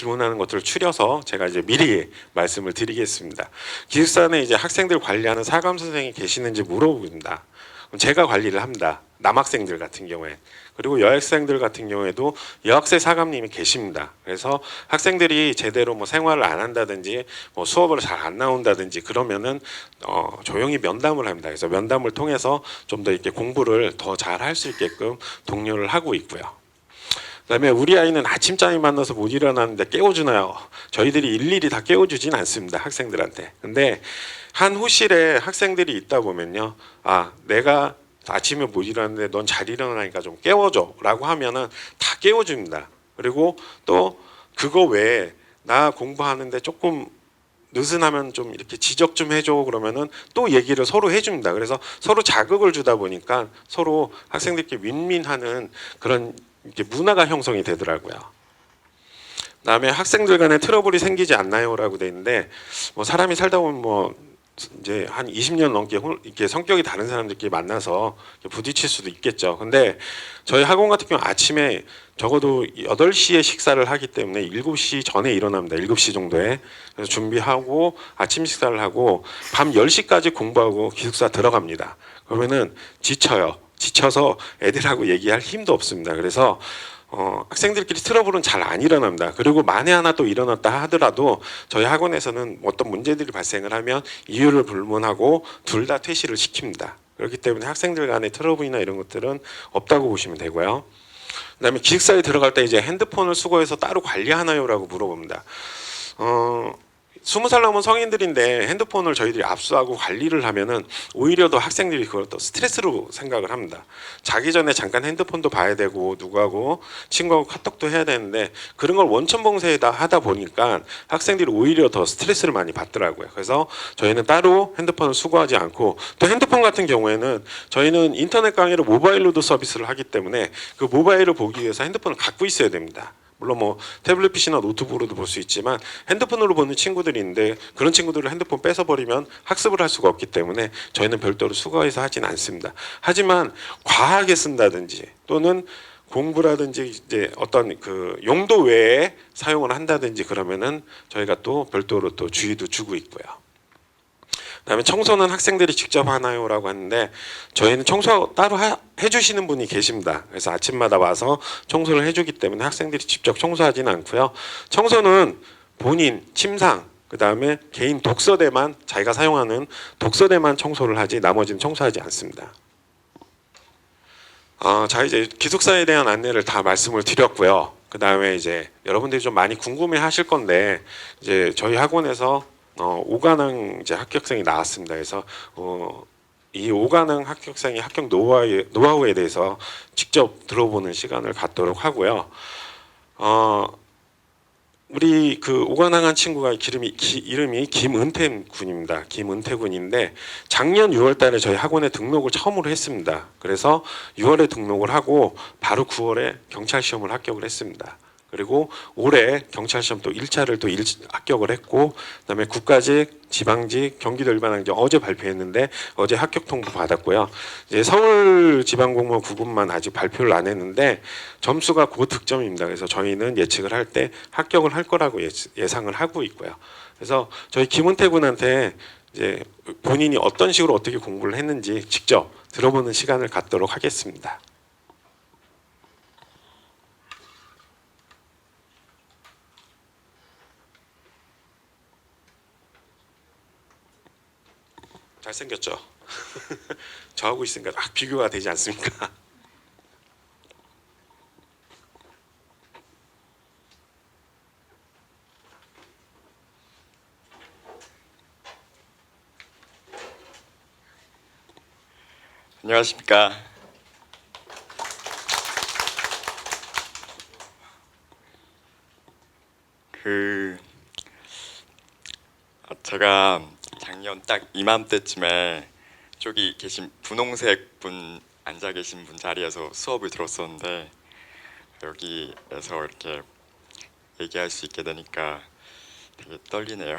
기원하는 것들을 추려서 제가 이제 미리 말씀을 드리겠습니다. 기숙사는 이제 학생들 관리하는 사감 선생이 계시는지 물어봅니다. 그럼 제가 관리를 합니다. 남학생들 같은 경우에. 그리고 여학생들 같은 경우에도 여학생 사감님이 계십니다. 그래서 학생들이 제대로 뭐 생활을 안 한다든지 뭐 수업을 잘 안 나온다든지 그러면은 조용히 면담을 합니다. 그래서 면담을 통해서 좀 더 이렇게 공부를 더 잘 할 수 있게끔 독려를 하고 있고요. 그다음에 우리 아이는 아침잠이 많아서 못 일어나는데 깨워주나요? 저희들이 일일이 다 깨워주진 않습니다. 학생들한테. 근데 한 호실에 학생들이 있다 보면요. 아, 내가 아침에 못 일어났는데 넌 잘 일어나니까 좀 깨워줘 라고 하면은 다 깨워줍니다. 그리고 또 그거 외에 나 공부하는데 조금 느슨하면 좀 이렇게 지적 좀 해줘 그러면은 또 얘기를 서로 해줍니다. 그래서 서로 자극을 주다 보니까 서로 학생들끼리 윈윈하는 그런 이렇게 문화가 형성이 되더라고요. 그다음에 학생들 간에 트러블이 생기지 않나요라고 돼 있는데 뭐 사람이 살다 보면 뭐 이제 한 20년 넘게 이렇게 성격이 다른 사람들끼리 만나서 부딪힐 수도 있겠죠. 근데 저희 학원 같은 경우 아침에 적어도 8시에 식사를 하기 때문에 7시 전에 일어납니다. 7시 정도에. 그래서 준비하고 아침 식사를 하고 밤 10시까지 공부하고 기숙사 들어갑니다. 그러면은 지쳐요. 지쳐서 애들하고 얘기할 힘도 없습니다. 그래서 학생들끼리 트러블은 잘 안 일어납니다. 그리고 만에 하나 또 일어났다 하더라도 저희 학원에서는 어떤 문제들이 발생을 하면 이유를 불문하고 둘 다 퇴실을 시킵니다. 그렇기 때문에 학생들 간의 트러블이나 이런 것들은 없다고 보시면 되고요. 그다음에 기숙사에 들어갈 때 이제 핸드폰을 수거해서 따로 관리하나요라고 물어봅니다. 20살 넘은 성인들인데 핸드폰을 저희들이 압수하고 관리를 하면은 오히려 더 학생들이 그걸 또 스트레스로 생각을 합니다. 자기 전에 잠깐 핸드폰도 봐야 되고 누구하고 친구하고 카톡도 해야 되는데 그런 걸 원천봉쇄에다 하다 보니까 학생들이 오히려 더 스트레스를 많이 받더라고요. 그래서 저희는 따로 핸드폰을 수거하지 않고 또 핸드폰 같은 경우에는 저희는 인터넷 강의를 모바일로도 서비스를 하기 때문에 그 모바일을 보기 위해서 핸드폰을 갖고 있어야 됩니다. 물론 뭐 태블릿 PC나 노트북으로도 볼 수 있지만 핸드폰으로 보는 친구들이 있는데 그런 친구들을 핸드폰 뺏어버리면 학습을 할 수가 없기 때문에 저희는 별도로 수거해서 하진 않습니다. 하지만 과하게 쓴다든지 또는 공부라든지 이제 어떤 그 용도 외에 사용을 한다든지 그러면은 저희가 또 별도로 또 주의도 주고 있고요. 그다음에 청소는 학생들이 직접 하나요라고 하는데 저희는 청소 따로 해주시는 분이 계십니다. 그래서 아침마다 와서 청소를 해주기 때문에 학생들이 직접 청소하지는 않고요. 청소는 본인 침상 그다음에 개인 독서대만 자기가 사용하는 독서대만 청소를 하지 나머지는 청소하지 않습니다. 자 이제 기숙사에 대한 안내를 다 말씀을 드렸고요. 그다음에 이제 여러분들이 좀 많이 궁금해하실 건데 이제 저희 학원에서 5관왕 이제 합격생이 나왔습니다. 그래서 이 5관왕 합격생의 합격 노하우에 대해서 직접 들어보는 시간을 갖도록 하고요. 우리 그 5관왕한 친구가 이름이 김은태 군입니다. 김은태 군인데 작년 6월달에 저희 학원에 등록을 처음으로 했습니다. 그래서 6월에 등록을 하고 바로 9월에 경찰 시험을 합격을 했습니다. 그리고 올해 경찰 시험 또 1차를 또 합격을 했고 그다음에 국가직, 지방직, 경기도 일반항직 어제 발표했는데 어제 합격 통보 받았고요. 이제 서울지방공무원 9급만 아직 발표를 안 했는데 점수가 고득점입니다. 그래서 저희는 예측을 할 때 합격을 할 거라고 예상을 하고 있고요. 그래서 저희 김은태 군한테 이제 본인이 어떤 식으로 어떻게 공부를 했는지 직접 들어보는 시간을 갖도록 하겠습니다. 잘생겼죠? 저하고 있으니까 딱 비교가 되지 않습니까? 안녕하십니까. 제가 작년 딱 이맘때쯤에 저기 계신 분홍색 분 앉아 계신 분 자리에서 수업을 들었었는데 여기에서 이렇게 얘기할 수 있게 되니까 되게 떨리네요.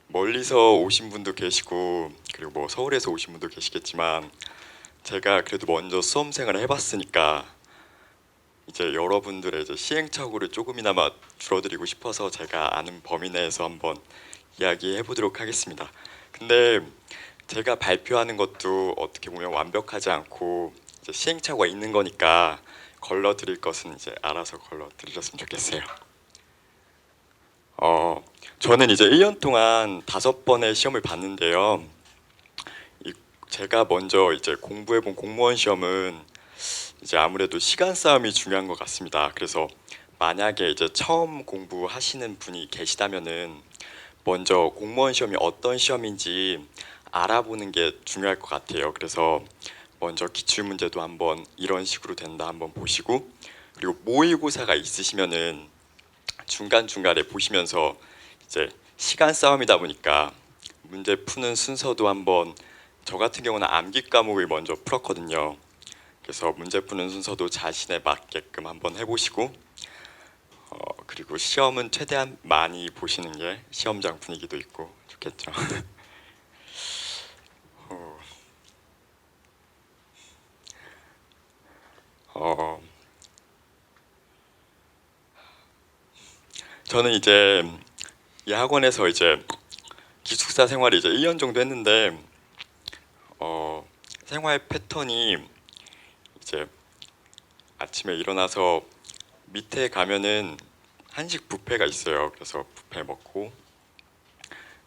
멀리서 오신 분도 계시고 그리고 뭐 서울에서 오신 분도 계시겠지만 제가 그래도 먼저 수험생활을 해봤으니까 이제 여러분들의 이제 시행착오를 조금이나마 줄어드리고 싶어서 제가 아는 범위 내에서 한번 이야기해 보도록 하겠습니다. 근데 제가 발표하는 것도 어떻게 보면 완벽하지 않고 이제 시행착오가 있는 거니까 걸러드릴 것은 이제 알아서 걸러드리셨으면 좋겠어요. 저는 이제 1년 동안 5번의 시험을 봤는데요. 제가 먼저 이제 공부해본 공무원 시험은 이제 아무래도 시간 싸움이 중요한 것 같습니다. 그래서 만약에 이제 처음 공부하시는 분이 계시다면은 먼저 공무원 시험이 어떤 시험인지 알아보는 게 중요할 것 같아요. 그래서 먼저 기출 문제도 한번 이런 식으로 된다 한번 보시고, 그리고 모의고사가 있으시면은 중간중간에 보시면서 이제 시간 싸움이다 보니까 문제 푸는 순서도 한번, 저 같은 경우는 암기 과목을 먼저 풀었거든요. 그래서 문제 푸는 순서도 자신에 맞게끔 한번 해보시고, 그리고 시험은 최대한 많이 보시는 게 시험장 분위기도 있고 좋겠죠. 어, 저는 이제 이 학원에서 이제 기숙사 생활을 이제 1년 정도 했는데, 생활 패턴이 이제 아침에 일어나서 밑에 가면은 한식 뷔페가 있어요. 그래서 뷔페 먹고,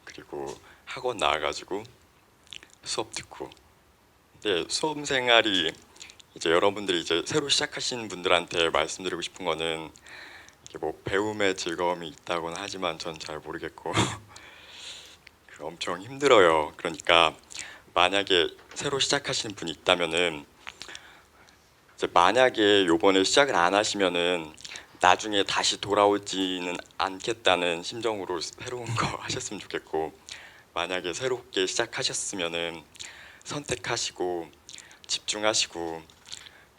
그리고 학원 나와가지고 수업 듣고. 근데 수업 생활이 이제 여러분들이 이제 새로 시작하시는 분들한테 말씀드리고 싶은 거는, 이게 뭐 배움의 즐거움이 있다고는 하지만 전 잘 모르겠고 엄청 힘들어요. 그러니까 만약에 새로 시작하시는 분이 있다면은, 이제 만약에 요번에 시작을 안 하시면은 나중에 다시 돌아오지는 않겠다는 심정으로 새로운 거 하셨으면 좋겠고, 만약에 새롭게 시작하셨으면은 선택하시고 집중하시고,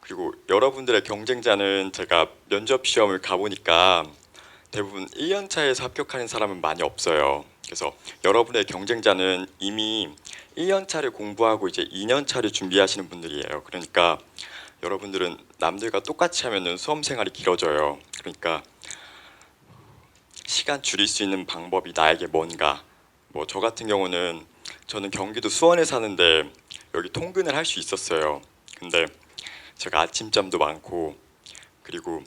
그리고 여러분들의 경쟁자는, 제가 면접 시험을 가보니까 대부분 1년 차에서 합격하는 사람은 많이 없어요. 그래서 여러분의 경쟁자는 이미 1년 차를 공부하고 이제 2년 차를 준비하시는 분들이에요. 그러니까 여러분들은 남들과 똑같이 하면은 수험 생활이 길어져요. 그러니까 시간 줄일 수 있는 방법이 나에게 뭔가, 뭐 저 같은 경우는, 저는 경기도 수원에 사는데 여기 통근을 할 수 있었어요. 근데 제가 아침잠도 많고, 그리고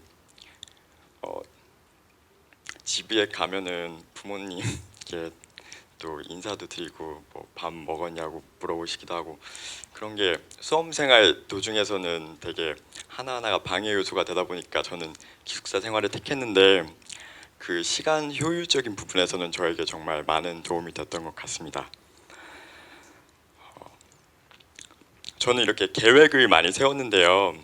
집에 가면은 부모님께 또 인사도 드리고 뭐 밥 먹었냐고 물어보시기도 하고, 그런 게 수험 생활 도중에서는 되게 하나하나가 방해 요소가 되다 보니까 저는 기숙사 생활을 택했는데, 그 시간 효율적인 부분에서는 저에게 정말 많은 도움이 됐던 것 같습니다. 저는 이렇게 계획을 많이 세웠는데요.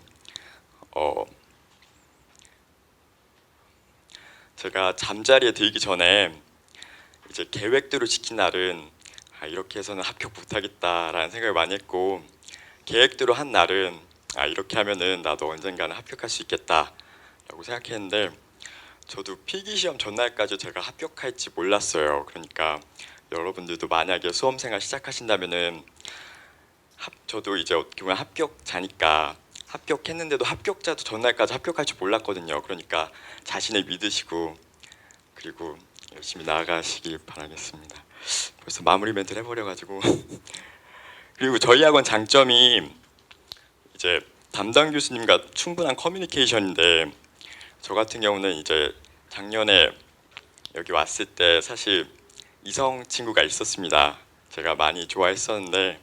제가 잠자리에 들기 전에 이제 계획대로 지킨 날은, 이렇게 해서는 합격 못하겠다라는 생각을 많이 했고, 계획대로 한 날은 이렇게 하면은 나도 언젠가는 합격할 수 있겠다라고 생각했는데, 저도 필기시험 전날까지 제가 합격할지 몰랐어요. 그러니까 여러분들도 만약에 수험생활 시작하신다면은, 저도 이제 어떻게 보면 합격자니까 합격했는데도 합격자도 전날까지 합격할 줄 몰랐거든요. 그러니까 자신을 믿으시고, 그리고 열심히 나아가시길 바라겠습니다. 벌써 마무리 멘트를 해버려가지고 그리고 저희 학원 장점이 이제 담당 교수님과 충분한 커뮤니케이션인데, 저 같은 경우는 이제 작년에 여기 왔을 때 사실 이성 친구가 있었습니다. 제가 많이 좋아했었는데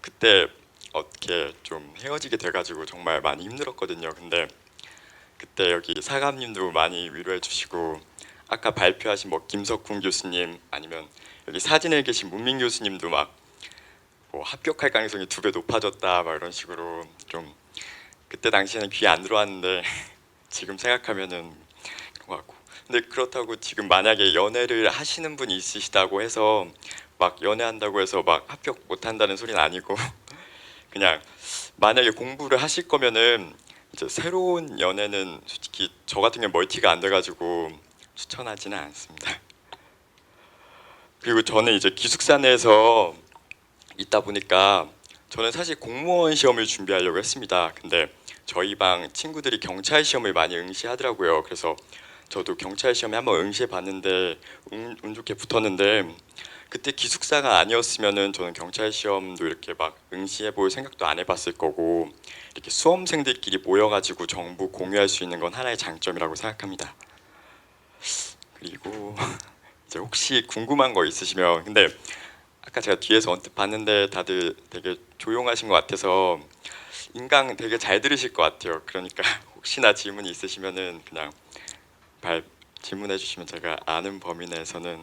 그때 어떻게 좀 헤어지게 돼가지고 정말 많이 힘들었거든요. 근데 그때 여기 사감님도 많이 위로해 주시고, 아까 발표하신 뭐 김석훈 교수님, 아니면 여기 사진에 계신 문민 교수님도 막 뭐 합격할 가능성이 2배 높아졌다 막 이런 식으로, 좀 그때 당시에는 귀에 안 들어왔는데 지금 생각하면은 그런 것 같고. 근데 그렇다고 지금 만약에 연애를 하시는 분이 있으시다고 해서 막 연애한다고 해서 막 합격 못한다는 소리는 아니고 그냥 만약에 공부를 하실 거면은 이제 새로운 연애는 솔직히 저 같은 경우 멀티가 안 돼가지고 추천하지는 않습니다. 그리고 저는 이제 기숙사 내에서 있다 보니까, 저는 사실 공무원 시험을 준비하려고 했습니다. 근데 저희 방 친구들이 경찰 시험을 많이 응시하더라고요. 그래서 저도 경찰 시험에 한번 응시해 봤는데 운 좋게 붙었는데 그때 기숙사가 아니었으면은 저는 경찰 시험도 이렇게 막 응시해 볼 생각도 안 해봤을 거고 이렇게 수험생들끼리 모여가지고 정보 공유할 수 있는 건 하나의 장점이라고 생각합니다. 그리고 이제 혹시 궁금한 거 있으시면 근데 아까 제가 뒤에서 언뜻 봤는데 다들 되게 조용하신 것 같아서 인강 되게 잘 들으실 것 같아요. 그러니까 혹시나 질문이 있으시면은 그냥 발 질문해 주시면 제가 아는 범위 내에서는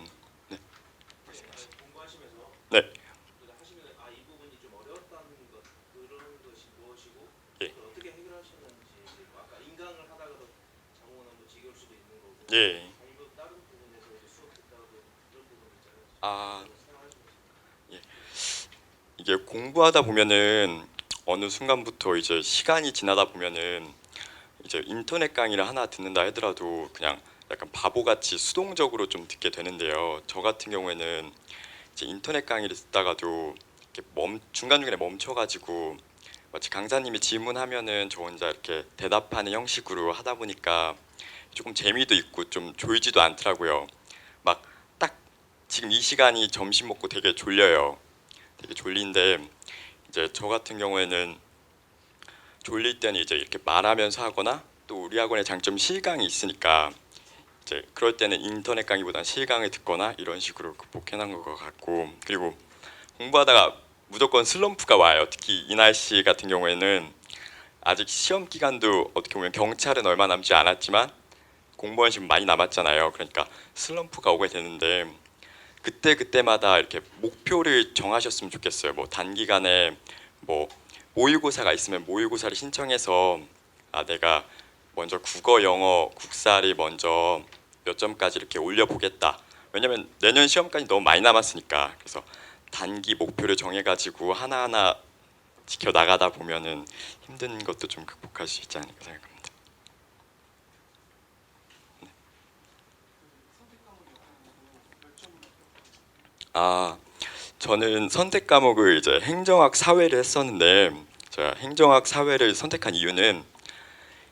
네. 공부하시면서 네. 하시면 이 부분이 좀 어려웠다는 것 그런 것이 무엇이고 예. 그걸 어떻게 해결하셨는지 아까 인강을 하다가도 장모는 뭐 지겨울 수도 있는 거고 예. 아니면 다른 부분에서 이제 수업 듣다가도 그런 부분 있잖아요. 아, 생각하시면서 이게 공부하다 보면은 어느 순간부터 이제 시간이 지나다 보면은 이제 인터넷 강의를 하나 듣는다 하더라도 그냥 약간 바보같이 수동적으로 좀 듣게 되는데요. 저 같은 경우에는 이제 인터넷 강의를 듣다가도 이렇게 중간중간에 멈춰가지고 마치 강사님이 질문하면은 저 혼자 이렇게 대답하는 형식으로 하다 보니까 조금 재미도 있고 좀 졸지도 않더라고요. 막 딱 지금 이 시간이 점심 먹고 되게 졸려요. 되게 졸린데 이제 저 같은 경우에는 졸릴 때는 이제 이렇게 말하면서 하거나 또 우리 학원의 장점 실강이 있으니까 이제 그럴 때는 인터넷 강의보다는 실강을 듣거나 이런 식으로 극복해 나간 것 같고 그리고 공부하다가 무조건 슬럼프가 와요. 특히 이 날씨 같은 경우에는 아직 시험 기간도 어떻게 보면 경찰은 얼마 남지 않았지만 공무원 시험 많이 남았잖아요. 그러니까 슬럼프가 오게 되는데 그때 그때마다 이렇게 목표를 정하셨으면 좋겠어요. 뭐 단기간에 뭐 모의고사가 있으면 모의고사를 신청해서 내가 먼저 국어, 영어, 국사를 먼저 몇 점까지 이렇게 올려보겠다. 왜냐면 내년 시험까지 너무 많이 남았으니까. 그래서 단기 목표를 정해가지고 하나하나 지켜 나가다 보면은 힘든 것도 좀 극복할 수 있지 않을까 생각합니다. 아, 저는 선택 과목을 이제 행정학 사회를 했었는데 제가 행정학 사회를 선택한 이유는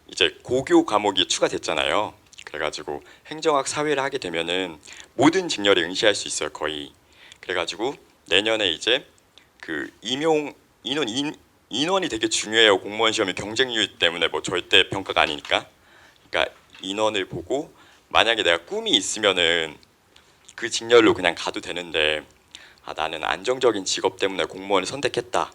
이제 고교 과목이 추가됐잖아요. 그래가지고 행정학 사회를 하게 되면은 모든 직렬을 응시할 수 있어요, 거의. 그래가지고 내년에 이제 그 인원이 되게 중요해요. 공무원 시험이 경쟁률 때문에 뭐 절대 평가가 아니니까. 그러니까 인원을 보고 만약에 내가 꿈이 있으면은 그 직렬로 그냥 가도 되는데 나는 안정적인 직업 때문에 공무원을 선택했다.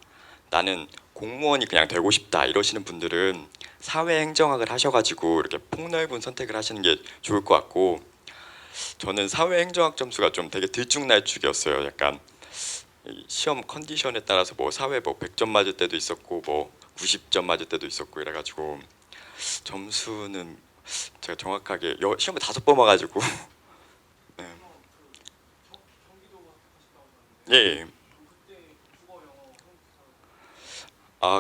나는 공무원이 그냥 되고 싶다. 이러시는 분들은 사회행정학을 하셔가지고 이렇게 폭넓은 선택을 하시는 게 좋을 것 같고 저는 사회행정학 점수가 좀 되게 들쭉날쭉이었어요. 약간 이 시험 컨디션에 따라서 뭐 사회 뭐 100점 맞을 때도 있었고 뭐 90점 맞을 때도 있었고 이래가지고 점수는 제가 정확하게 시험을 5번 와가지고 네. 예.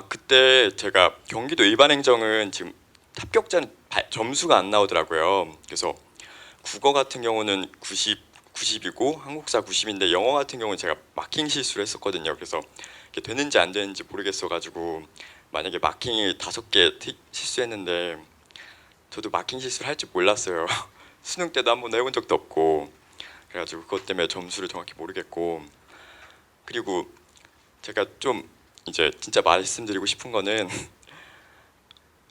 그때 제가 경기도 일반행정은 지금 합격자는 점수가 안 나오더라고요. 그래서 국어 같은 경우는 90이고 한국사 90인데 영어 같은 경우는 제가 마킹 실수를 했었거든요. 그래서 이게 되는지 안 되는지 모르겠어가지고 만약에 마킹을 5개 실수했는데 저도 마킹 실수를 할 줄 몰랐어요. 수능 때도 한 번도 해본 적도 없고 그래가지고 그것 때문에 점수를 정확히 모르겠고 그리고 제가 좀 이제 진짜 말씀드리고 싶은 거는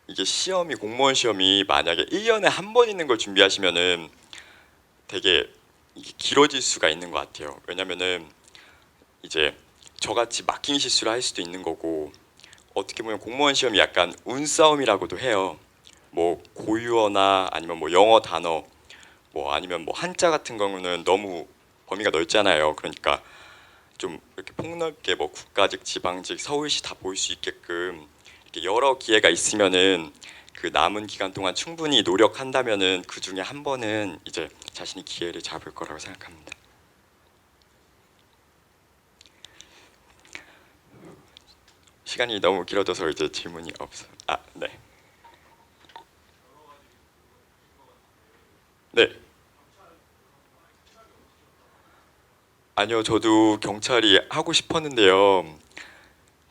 이게 시험이 공무원 시험이 만약에 1년에 한 번 있는 걸 준비하시면은 되게 이게 길어질 수가 있는 것 같아요. 왜냐면은 이제 저같이 마킹 실수를 할 수도 있는 거고 어떻게 보면 공무원 시험이 약간 운싸움이라고도 해요. 뭐 고유어나 아니면 뭐 영어 단어 뭐 아니면 뭐 한자 같은 경우는 너무 범위가 넓잖아요. 그러니까 좀 이렇게 폭넓게 뭐 국가직, 지방직, 서울시 다 볼 수 있게끔 이렇게 여러 기회가 있으면은 그 남은 기간 동안 충분히 노력한다면은 그 중에 한 번은 이제 자신이 기회를 잡을 거라고 생각합니다. 시간이 너무 길어져서 이제 질문이 없어. 네. 네. 아니요, 저도 경찰이 하고 싶었는데요.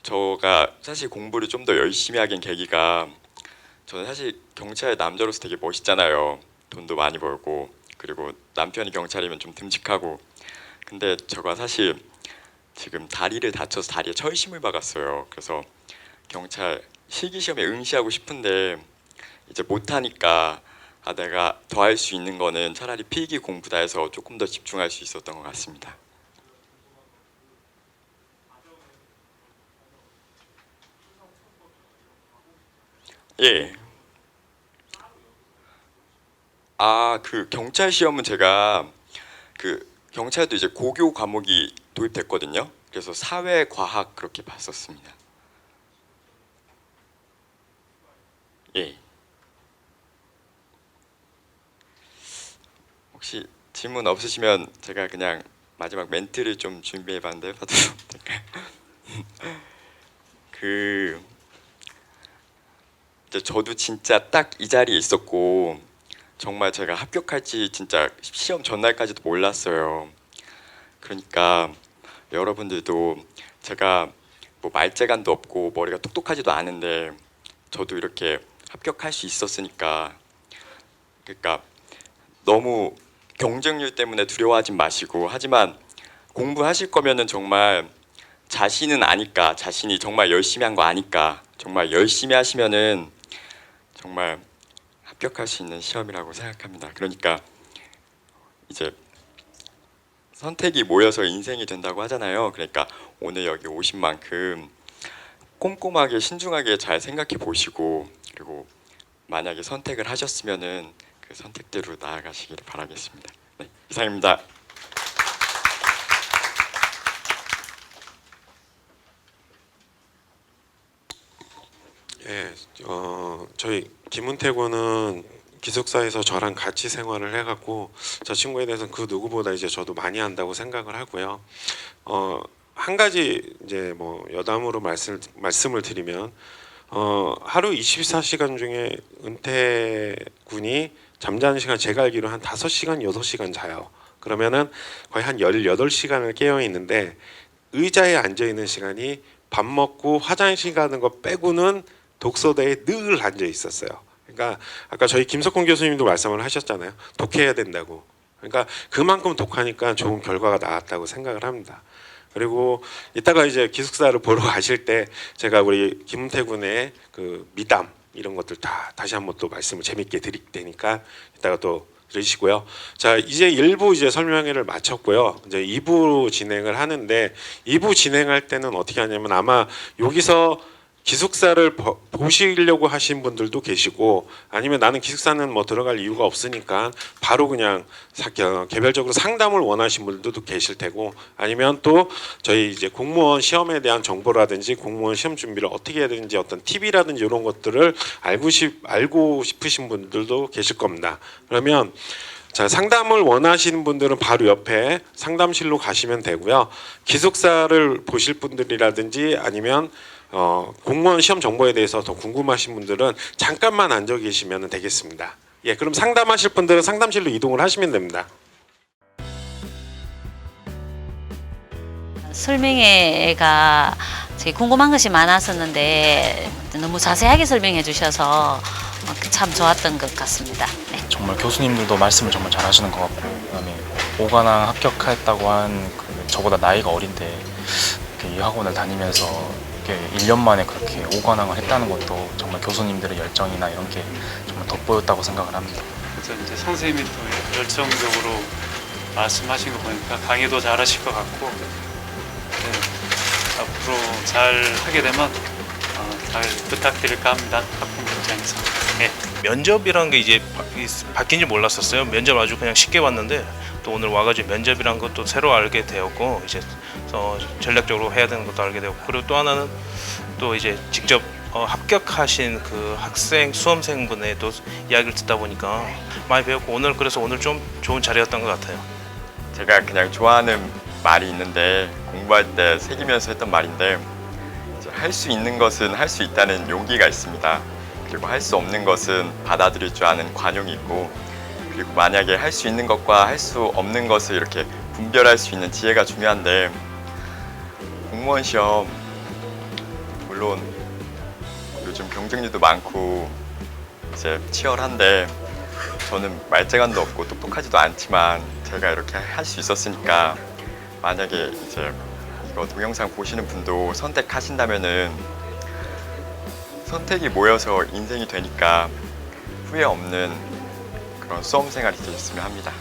저가 사실 공부를 좀 더 열심히 하긴 계기가 저는 사실 경찰 남자로서 되게 멋있잖아요. 돈도 많이 벌고 그리고 남편이 경찰이면 좀 듬직하고. 근데 제가 사실 지금 다리를 다쳐서 다리에 철심을 박았어요. 그래서 경찰 실기시험에 응시하고 싶은데 이제 못하니까 내가 더 할 수 있는 거는 차라리 필기 공부다 해서 조금 더 집중할 수 있었던 것 같습니다. 예. 그 경찰 시험은 제가 그 경찰도 이제 고교 과목이 도입됐거든요. 그래서 사회 과학 그렇게 봤었습니다. 예. 혹시 질문 없으시면 제가 그냥 마지막 멘트를 좀 준비해봤는데 봐도 될까요? 이제 저도 진짜 딱 이 자리에 있었고 정말 제가 합격할지 진짜 시험 전날까지도 몰랐어요. 그러니까 여러분들도 제가 뭐 말재간도 없고 머리가 똑똑하지도 않은데 저도 이렇게 합격할 수 있었으니까 그러니까 너무 경쟁률 때문에 두려워하지 마시고 하지만 공부하실 거면은 정말 자신은 아니까 자신이 정말 열심히 한 거 아니까 정말 열심히 하시면은 정말 합격할 수 있는 시험이라고 생각합니다. 그러니까 이제 선택이 모여서 인생이 된다고 하잖아요. 그러니까 오늘 여기 오신 만큼 꼼꼼하게 신중하게 잘 생각해 보시고 그리고 만약에 선택을 하셨으면은 그 선택대로 나아가시기를 바라겠습니다. 네, 이상입니다. 예, 저희 김은태 군은 기숙사에서 저랑 같이 생활을 해갖고 저 친구에 대해서는 그 누구보다 이제 저도 많이 안다고 생각을 하고요. 한 가지 이제 뭐 여담으로 말씀을 드리면 하루 24시간 중에 은퇴 군이 잠자는 시간 제가 알기로 한 5시간, 6시간 자요. 그러면은 거의 한 18시간을 깨어 있는데 의자에 앉아 있는 시간이 밥 먹고 화장실 가는 거 빼고는 독서대에 늘 앉아 있었어요. 그러니까 아까 저희 김석훈 교수님도 말씀을 하셨잖아요. 독해야 된다고. 그러니까 그만큼 독하니까 좋은 결과가 나왔다고 생각을 합니다. 그리고 이따가 이제 기숙사를 보러 가실 때 제가 우리 김은태 군의 그 미담 이런 것들 다 다시 한번 또 말씀을 재밌게 드릴 테니까 이따가 또 들으시고요. 자, 이제 1부 이제 설명회를 마쳤고요. 이제 2부 진행을 하는데 2부 진행할 때는 어떻게 하냐면 아마 여기서 기숙사를 보시려고 하신 분들도 계시고 아니면 나는 기숙사는 뭐 들어갈 이유가 없으니까 바로 그냥 개별적으로 상담을 원하신 분들도 계실 테고 아니면 또 저희 이제 공무원 시험에 대한 정보라든지 공무원 시험 준비를 어떻게 해야 되는지 어떤 팁이라든지 이런 것들을 알고 싶으신 분들도 계실 겁니다. 그러면 자, 상담을 원하시는 분들은 바로 옆에 상담실로 가시면 되고요. 기숙사를 보실 분들이라든지 아니면 공무원 시험 정보에 대해서 더 궁금하신 분들은 잠깐만 앉아 계시면 되겠습니다. 예, 그럼 상담하실 분들은 상담실로 이동을 하시면 됩니다. 설명회가 궁금한 것이 많았었는데 너무 자세하게 설명해 주셔서 참 좋았던 것 같습니다. 네. 정말 교수님들도 말씀을 정말 잘하시는 것 같고 그다음에 오관왕 합격했다고 한 저보다 나이가 어린데 이렇게 이 학원을 다니면서 이렇게 1년 만에 그렇게 오관왕을 했다는 것도 정말 교수님들의 열정이나 이런 게 정말 돋보였다고 생각을 합니다. 그래서 이제 선생님이 또 열정적으로 말씀하신 거 보니까 강의도 잘하실 것 같고 네, 앞으로 잘 하게 되면 잘 부탁드릴까 합니다. 학부모 입장에서. 네. 면접이라는 게 이제 바뀐 줄 몰랐었어요. 면접 아주 그냥 쉽게 봤는데 또 오늘 와가지고 면접이란 것도 새로 알게 되었고 이제 전략적으로 해야 되는 것도 알게 되었고 그리고 또 하나는 또 이제 직접 합격하신 그 학생 수험생분의 또 이야기를 듣다 보니까 많이 배웠고 오늘 그래서 오늘 좀 좋은 자리였던 것 같아요. 제가 그냥 좋아하는 말이 있는데 공부할 때 새기면서 했던 말인데 할 수 있는 것은 할 수 있다는 용기가 있습니다. 그리고 할 수 없는 것은 받아들일 줄 아는 관용이 있고 그리고 만약에 할 수 있는 것과 할 수 없는 것을 이렇게 분별할 수 있는 지혜가 중요한데 공무원 시험 물론 요즘 경쟁률도 많고 이제 치열한데 저는 말재간도 없고 똑똑하지도 않지만 제가 이렇게 할 수 있었으니까 만약에 이제 이거 동영상 보시는 분도 선택하신다면은 선택이 모여서 인생이 되니까 후회 없는 그런 수험 생활이 되셨으면 합니다.